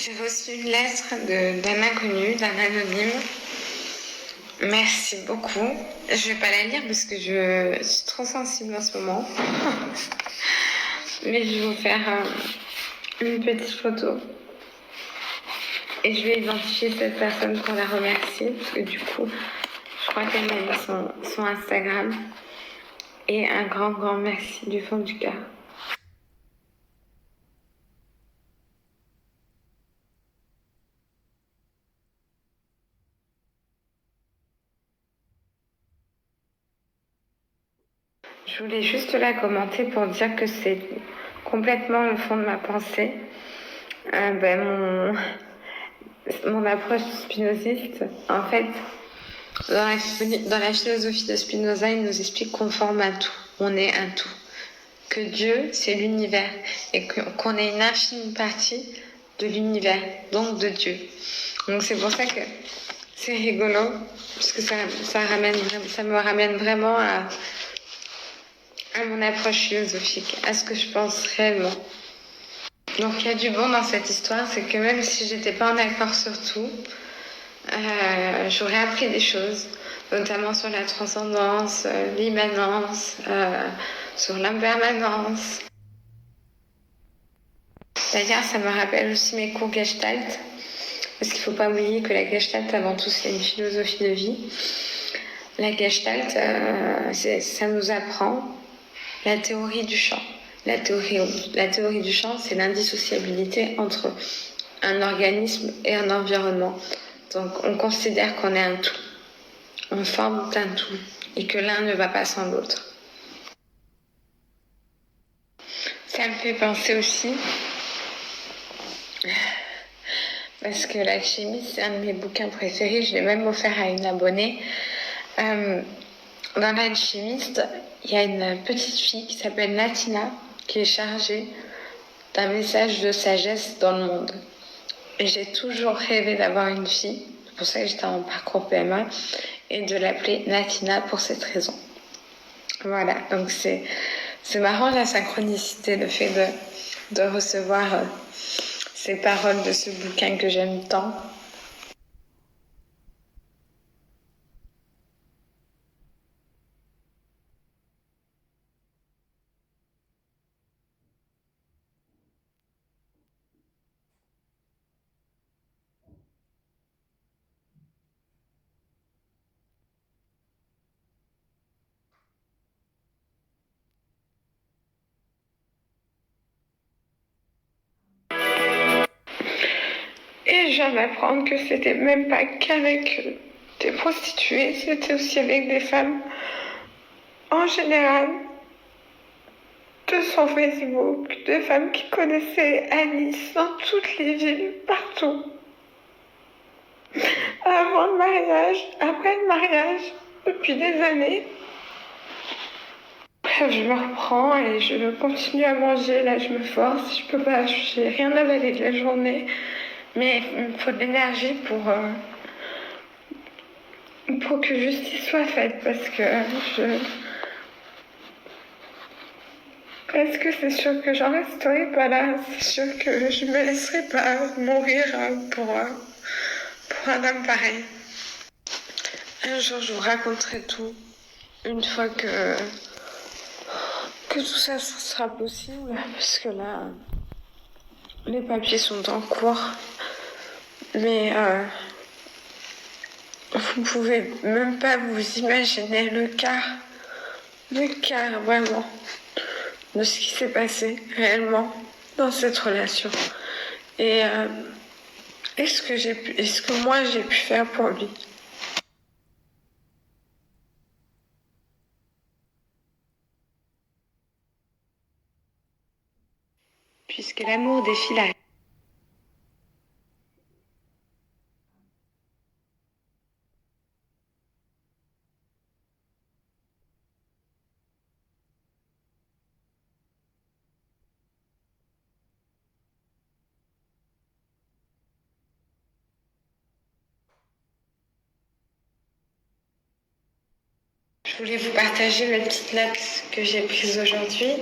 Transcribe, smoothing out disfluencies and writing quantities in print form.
J'ai reçu une lettre d'un inconnu, d'un anonyme. Merci beaucoup. Je vais pas la lire parce que je suis trop sensible en ce moment. Mais je vais vous faire une petite photo. Et je vais identifier cette personne pour la remercier. Parce que du coup, je crois qu'elle m'a mis son Instagram. Et un grand merci du fond du cœur. Je voulais juste la commenter pour dire que c'est complètement le fond de ma pensée. Mon approche spinoziste, en fait, dans la philosophie de Spinoza, il nous explique qu'on forme un tout, on est un tout. Que Dieu, c'est l'univers, et qu'on est une infime partie de l'univers, donc de Dieu. Donc c'est pour ça que c'est rigolo, parce que ça me ramène vraiment à mon approche philosophique, à ce que je pense réellement. Donc il y a du bon dans cette histoire, c'est que même si j'étais pas en accord sur tout, j'aurais appris des choses, notamment sur la transcendance, l'immanence, sur l'impermanence. D'ailleurs, ça me rappelle aussi mes cours Gestalt, parce qu'il ne faut pas oublier que la Gestalt, avant tout, c'est une philosophie de vie. La Gestalt, ça nous apprend la théorie du champ. La théorie du champ, c'est l'indissociabilité entre un organisme et un environnement. Donc, on considère qu'on est un tout. On forme un tout et que l'un ne va pas sans l'autre. Ça me fait penser aussi, parce que l'alchimie, c'est un de mes bouquins préférés, je l'ai même offert à une abonnée. Dans l'alchimiste, il y a une petite fille qui s'appelle Natina, qui est chargée d'un message de sagesse dans le monde. Et j'ai toujours rêvé d'avoir une fille, c'est pour ça que j'étais en parcours PMA, et de l'appeler Natina pour cette raison. Voilà, donc c'est marrant la synchronicité, le fait de recevoir ces paroles de ce bouquin que j'aime tant. Et je viens d'apprendre que c'était même pas qu'avec des prostituées, c'était aussi avec des femmes en général de son Facebook, de femmes qui connaissaient Alice dans toutes les villes, partout. Avant le mariage, après le mariage, depuis des années. Je me reprends et je continue à manger. Là, je me force. Je peux pas, j'ai rien avalé de la journée. Mais il me faut de l'énergie pour que justice soit faite parce que est-ce que c'est sûr que j'en resterai pas là? C'est sûr que je me laisserai pas mourir pour un homme pareil. Un jour, je vous raconterai tout. Une fois que tout ça sera possible. Parce que là, les papiers sont en cours. Mais vous pouvez même pas vous imaginer le quart vraiment de ce qui s'est passé réellement dans cette relation. Et est-ce que moi j'ai pu faire pour lui? Puisque l'amour défie la... Je voulais vous partager la petite note que j'ai prise aujourd'hui.